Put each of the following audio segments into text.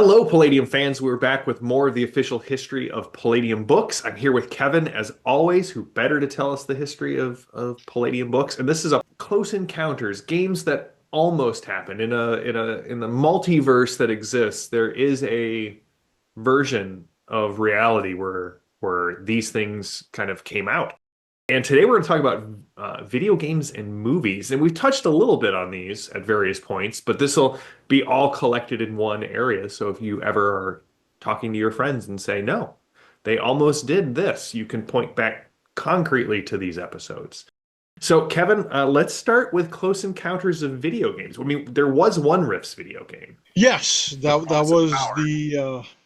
Hello, Palladium fans. We're back with more of the official history of Palladium Books. I'm here with Kevin, as always, who better to tell us the history of Palladium Books. And this is a close encounters, games that almost happened in the multiverse that exists. There is a version of reality where these things kind of came out. And today we're going to talk about video games and movies. And we've touched a little bit on these at various points, but this will be all collected in one area. So if you ever are talking to your friends and say, no, they almost did this, you can point back concretely to these episodes. So, Kevin, let's start with Close Encounters of Video Games. I mean, there was one Rifts video game. Yes, that Promise of was Power.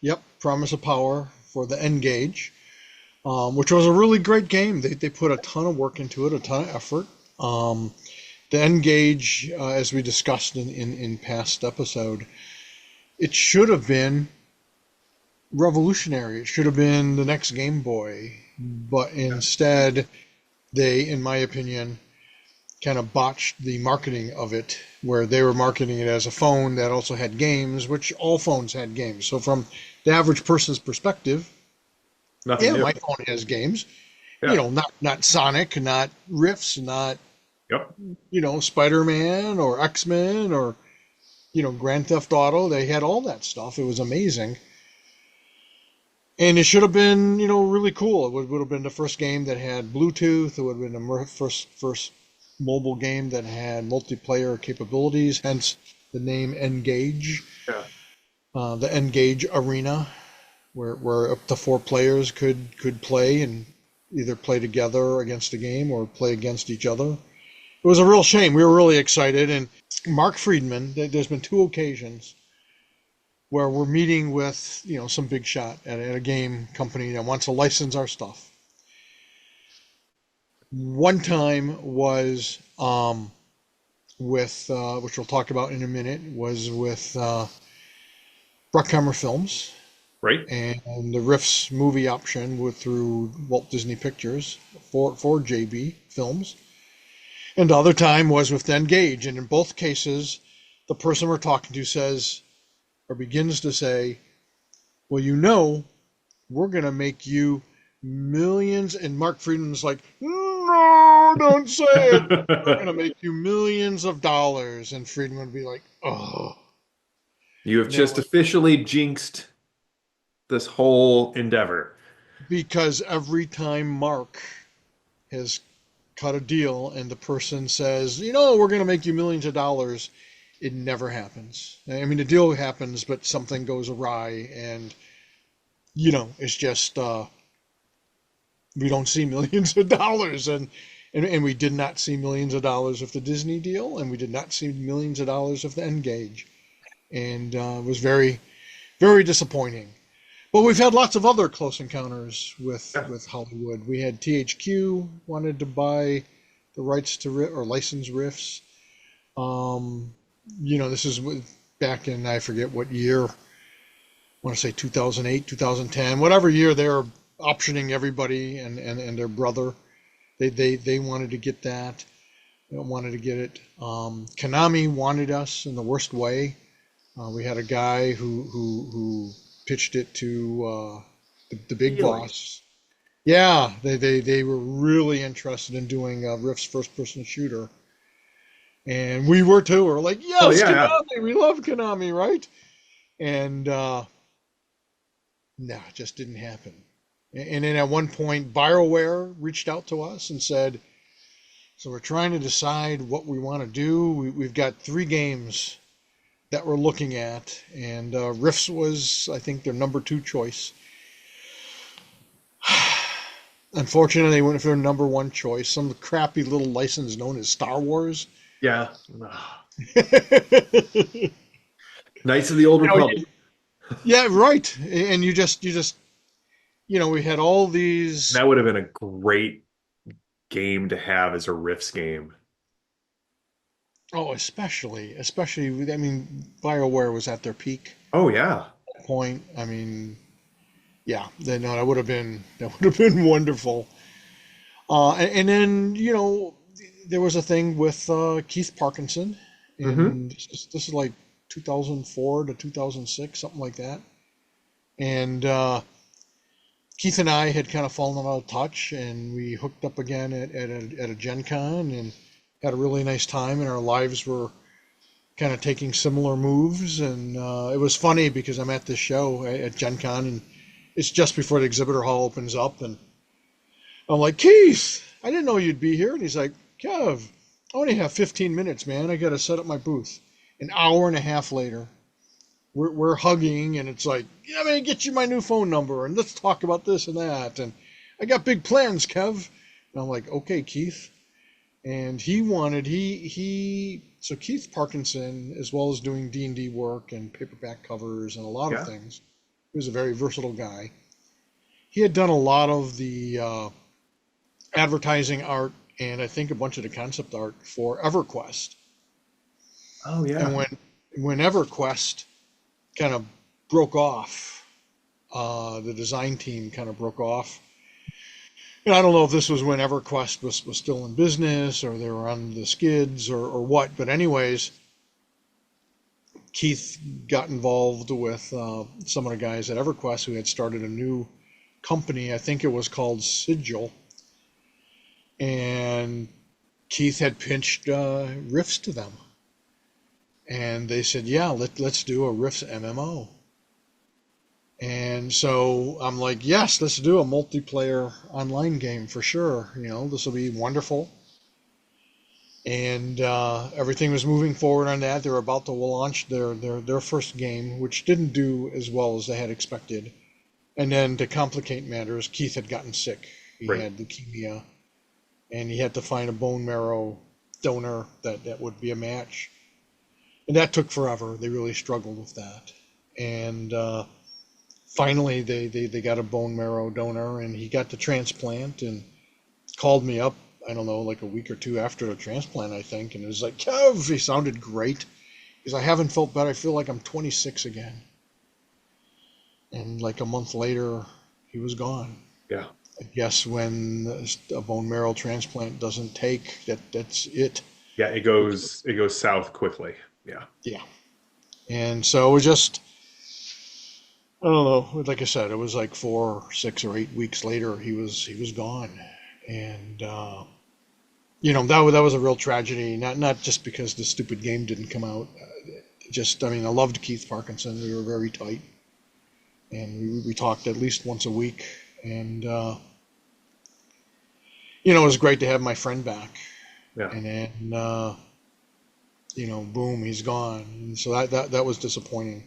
the Promise of Power for the N-Gage, which was a really great game. They put a ton of work into it, a ton of effort. The N-Gage, as we discussed in past episode, it should have been revolutionary. It should have been the next Game Boy, but instead they, in my opinion, kind of botched the marketing of it, where they were marketing it as a phone that also had games, which all phones had games. So from the average person's perspective, Nothing new. my phone has games. Yeah. Not Sonic, not Rifts, not Yep. Spider-Man or X-Men or Grand Theft Auto. They had all that stuff. It was amazing. And it should have been, really cool. It would have been the first game that had Bluetooth. It would have been the first mobile game that had multiplayer capabilities, hence the name N-Gage. Yeah. The N-Gage Arena, where up to 4 players could play and either play together against a game or play against each other. It was a real shame. We were really excited. And Mark Friedman, there's been 2 occasions where we're meeting with some big shot at a game company that wants to license our stuff. One time was with which we'll talk about in a minute, was with Bruckheimer Films Right? and the Rifts movie option through Walt Disney Pictures for JB Films. And the other time was with N-Gage, and in both cases, the person we're talking to says, or begins to say, well, we're going to make you millions. And Mark Friedman's like, no, don't say it. We're going to make you millions of dollars. And Friedman would be like, oh. You have just officially jinxed this whole endeavor. Because every time Mark has cut a deal and the person says, we're going to make you millions of dollars, it never happens. I mean, the deal happens, but something goes awry, and it's just we don't see millions of dollars, and we did not see millions of dollars of the Disney deal, and we did not see millions of dollars of the N-Gage, and it was very, very disappointing. But we've had lots of other close encounters with Hollywood. We had THQ wanted to buy the rights to or license Rifts. This is back in, I forget what year, I want to say 2008, 2010, whatever year they were optioning everybody and their brother. They wanted to get that. They wanted to get it. Konami wanted us in the worst way. We had a guy who pitched it to the big boss. Yeah, they were really interested in doing Rift's first-person shooter. And we were too. We're like, yes, Oh, yeah, Konami, yeah. We love Konami, right? And no, it just didn't happen. And then at one point, BioWare reached out to us and said, so we're trying to decide what we want to do. We've got 3 games that we're looking at, and Rifts was, I think, their number 2 choice. Unfortunately, they went for their number 1 choice, some crappy little license known as Star Wars. Yeah. Knights of the Old Republic. Yeah, right. And you just we had all these. That would have been a great game to have as a Rifts game. Oh, especially. I mean, BioWare was at their peak Oh, yeah. point. I mean, yeah, that would have been wonderful. And then there was a thing with Keith Parkinson, and this is like 2004 to 2006, something like that. And Keith and I had kind of fallen out of touch, and we hooked up again at a Gen Con and had a really nice time, and our lives were kind of taking similar moves. And it was funny because I'm at this show at Gen Con, and it's just before the exhibitor hall opens up, and I'm like, Keith, I didn't know you'd be here. And he's like, Kev, I only have 15 minutes, man. I got to set up my booth. An hour and a half later, we're hugging, and it's like, yeah, man, get you my new phone number, and let's talk about this and that. And I got big plans, Kev. And I'm like, okay, Keith. And so Keith Parkinson, as well as doing D&D work and paperback covers and a lot of things, he was a very versatile guy. He had done a lot of the advertising art and I think a bunch of the concept art for EverQuest. Oh, yeah. And when EverQuest kind of broke off, the design team kind of broke off. And I don't know if this was when EverQuest was still in business or they were on the skids or what, but anyways, Keith got involved with some of the guys at EverQuest who had started a new company. I think it was called Sigil. And Keith had pitched Rifts to them. And they said, yeah, let's do a Rifts MMO. And so I'm like, yes, let's do a multiplayer online game for sure. You know, this will be wonderful. And everything was moving forward on that. They were about to launch their first game, which didn't do as well as they had expected. And then to complicate matters, Keith had gotten sick. He had leukemia, and he had to find a bone marrow donor that would be a match. And that took forever. They really struggled with that. And finally, they got a bone marrow donor, and he got the transplant and called me up, I don't know, like a week or two after the transplant, I think. And it was like, Kev, he sounded great. Because I haven't felt better. I feel like I'm 26 again. And like a month later, he was gone. Yeah. I guess when a bone marrow transplant doesn't take, that's it. Yeah, it goes south quickly. Yeah. Yeah. And so it was just, I don't know, like I said, it was like 4, 6, or 8 weeks later, he was gone. And you know, that was a real tragedy, not just because the stupid game didn't come out. I mean, I loved Keith Parkinson. We were very tight. And we talked at least once a week. And you know, it was great to have my friend back. Yeah. And then you know, boom, he's gone. And so that was disappointing.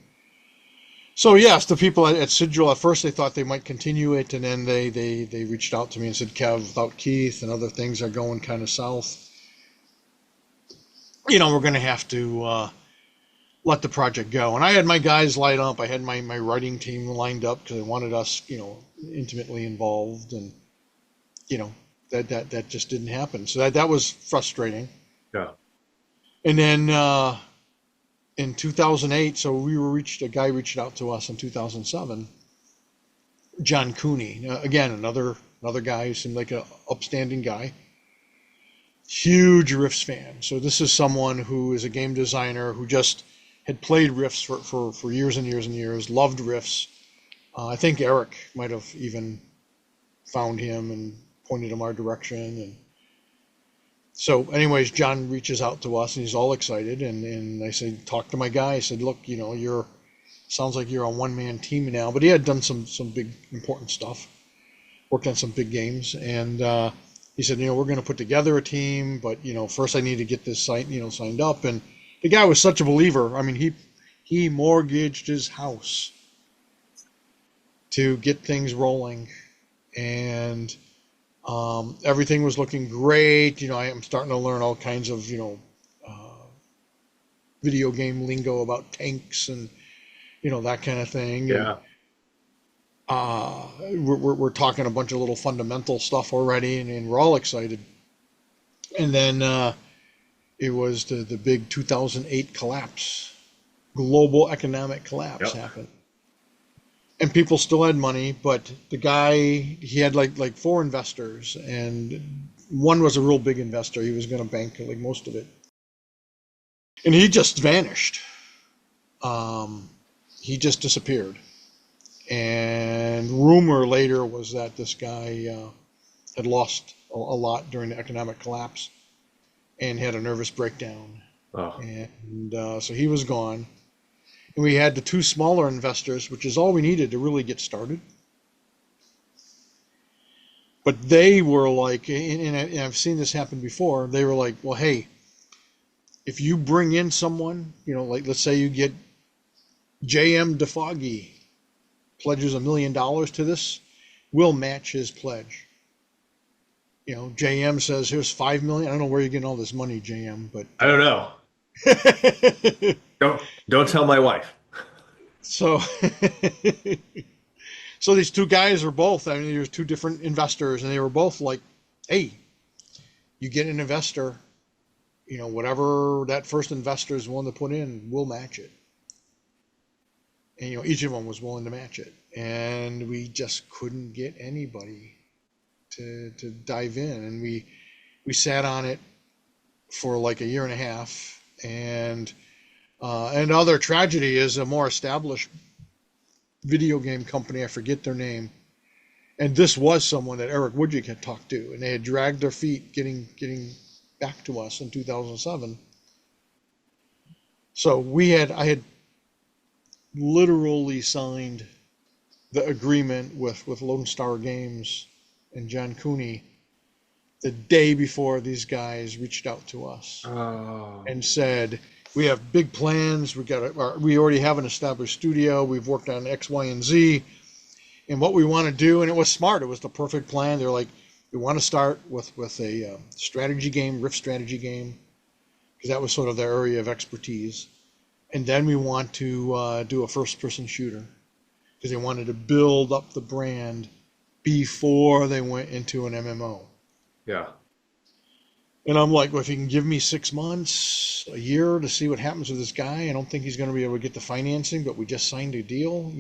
So yes, the people at Sigil, at first they thought they might continue it, and then they reached out to me and said, Kev, without Keith and other things are going kind of south, you know, we're going to have to let the project go. And I had my guys lined up. I had my writing team lined up because I wanted us, you know, intimately involved, and you know, that just didn't happen. So that was frustrating. Yeah. And then in 2008, so a guy reached out to us in 2007, John Cooney. Again, another guy who seemed like an upstanding guy. Huge Rifts fan. So this is someone who is a game designer who just had played Rifts for years and years and years, loved Rifts. I think Eric might have even found him and pointed him our direction. And so anyways, John reaches out to us and he's all excited. And I said, talk to my guy. I said, look, you know, sounds like you're a one-man team now. But he had done some big important stuff, worked on some big games. And he said, you know, we're going to put together a team, but, you know, first I need to get this site, you know, signed up. And the guy was such a believer. I mean, he mortgaged his house to get things rolling. And everything was looking great. You know, I am starting to learn all kinds of, you know, video game lingo about tanks and, you know, that kind of thing. Yeah. And, we're talking a bunch of little fundamental stuff already, and we're all excited. And then it was the big 2008 collapse, global economic collapse happened. And people still had money, but the guy, he had like 4 investors, and one was a real big investor. He was going to bank like most of it. And he just vanished. he just disappeared. And rumor later was that this guy had lost a lot during the economic collapse and had a nervous breakdown. Oh. And so he was gone. And we had the two smaller investors, which is all we needed to really get started. But they were like, and I've seen this happen before, they were like, well, hey, if you bring in someone, like let's say you get J.M. DeFoggy pledges $1 million to this, we'll match his pledge. J.M. says, here's $5 million. I don't know where you're getting all this money, J.M., but I don't know. Don't tell my wife. So so these two guys are both, I mean, there's two different investors, and they were both like, hey, you get an investor, whatever that first investor is willing to put in, we'll match it. And each of them was willing to match it, and we just couldn't get anybody to dive in. And we sat on it for like a year and a half, and another tragedy is a more established video game company, I forget their name, and this was someone that Eric Woodjick had talked to, and they had dragged their feet getting back to us in 2007. So I had literally signed the agreement with Lone Star Games and John Cooney the day before these guys reached out to us and said, we have big plans. We already have an established studio. We've worked on X, Y, and Z, and what we want to do. And it was smart. It was the perfect plan. They're like, we want to start with a strategy game, Rift strategy game, because that was sort of their area of expertise. And then we want to do a first-person shooter, because they wanted to build up the brand before they went into an MMO. Yeah. And I'm like, well, if you can give me 6 months, a year to see what happens with this guy, I don't think he's going to be able to get the financing, but we just signed a deal,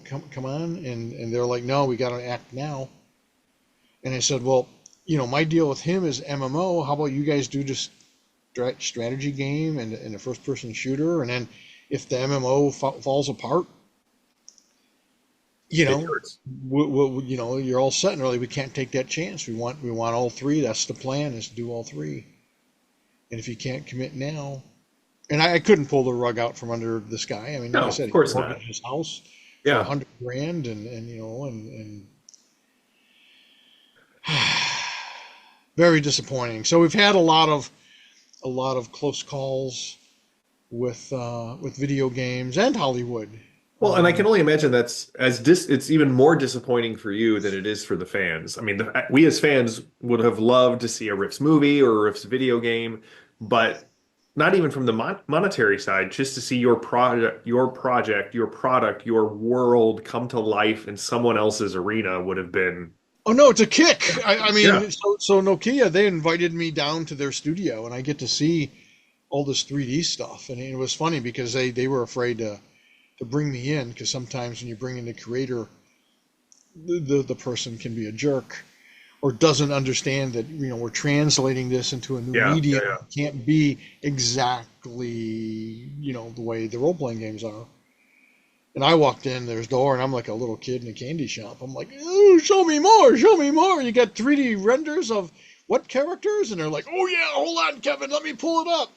come on. And they're like, no, we got to act now. And I said, well, my deal with him is MMO. How about you guys do just strategy game and a first-person shooter? And then if the MMO falls apart, you're all set, and really we can't take that chance. We want all three. That's the plan, is to do all three. And if you can't commit now, and I couldn't pull the rug out from under this guy. I mean, like I said, of course he not. mortgaged his house Yeah. for $100,000, and very disappointing. So we've had a lot of close calls with video games and Hollywood. Well, and I can only imagine it's even more disappointing for you than it is for the fans. I mean, we as fans would have loved to see a Rifts movie or a Rifts video game, but not even from the monetary side, just to see your product, your product, your world come to life in someone else's arena would have been. Oh no, it's a kick. I mean, Yeah. so Nokia, they invited me down to their studio, and I get to see all this 3D stuff, and it was funny because they were afraid to bring me in, because sometimes when you bring in the creator, the person can be a jerk or doesn't understand that we're translating this into a new medium. Yeah. It can't be exactly the way the role-playing games are. And I walked in there's door, and I'm like a little kid in a candy shop. I'm like, oh, show me more, you got 3D renders of what characters? And they're like, oh yeah, hold on, Kevin, let me pull it up.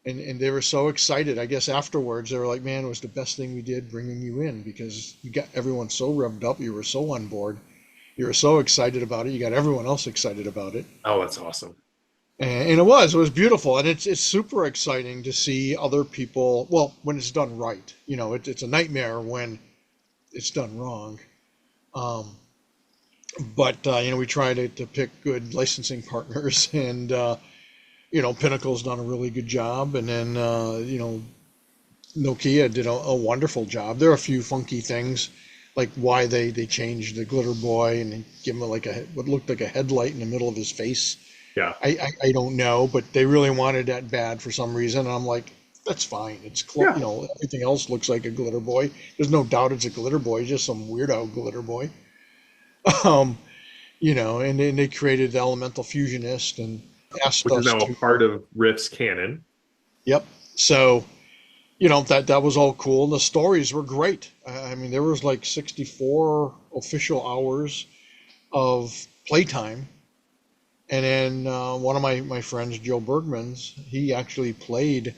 And they were so excited. I guess afterwards they were like, man, it was the best thing we did bringing you in, because you got everyone so revved up. You were so on board. You were so excited about it. You got everyone else excited about it. Oh, that's awesome. And it was beautiful. And it's super exciting to see other people, well, when it's done right. It's a nightmare when it's done wrong. But we try to pick good licensing partners, and Pinnacle's done a really good job, and then Nokia did a wonderful job. There are a few funky things, like why they changed the Glitter Boy and give him what looked like a headlight in the middle of his face. Yeah. I don't know, but they really wanted that bad for some reason, and I'm like, that's fine. It's everything else looks like a Glitter Boy. There's no doubt it's a Glitter Boy, just some weirdo Glitter Boy. And then they created the Elemental Fusionist and asked Which us is now a part of Rifts canon. Yep. So that was all cool. And the stories were great. I mean, there was like 64 official hours of playtime. And then one of my friends, Joe Bergman's, he actually played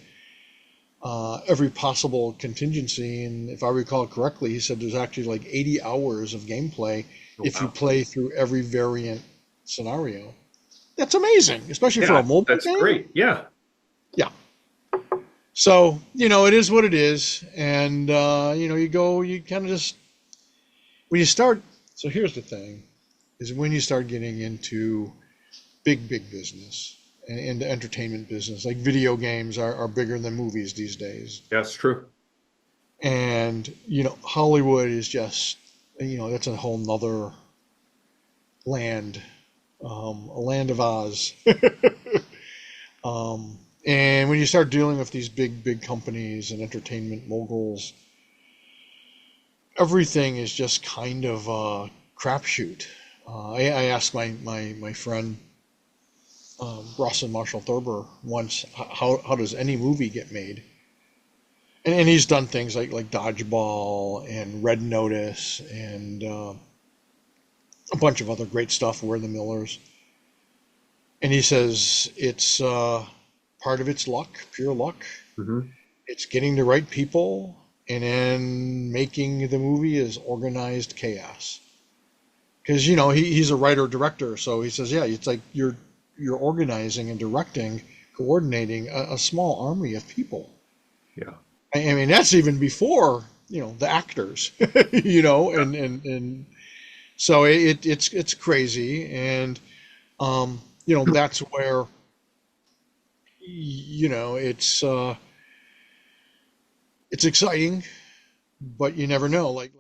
every possible contingency. And if I recall correctly, he said there's actually like 80 hours of gameplay Oh, if you wow. play through every variant scenario. That's amazing, especially for a Yeah, mobile that's game. great. Yeah. Yeah. So, it is what it is. And, you kind of just, when you start, so here's the thing, is when you start getting into big business and the entertainment business, like video games are bigger than movies these days. That's true. And, Hollywood is just, that's a whole nother land, a land of Oz. And when you start dealing with these big companies and entertainment moguls, everything is just kind of a crapshoot. I asked my friend Ross and Marshall Thurber once, how does any movie get made? And he's done things like Dodgeball and Red Notice and a bunch of other great stuff. We're the Millers, and he says it's part of it's luck, pure luck. Hmm. It's getting the right people, and then making the movie is organized chaos. Because he's a writer director, so he says, yeah, it's like you're organizing and directing, coordinating a small army of people. Yeah. I mean, that's even before the actors, and so it's crazy, and that's where it's exciting, but you never know. Like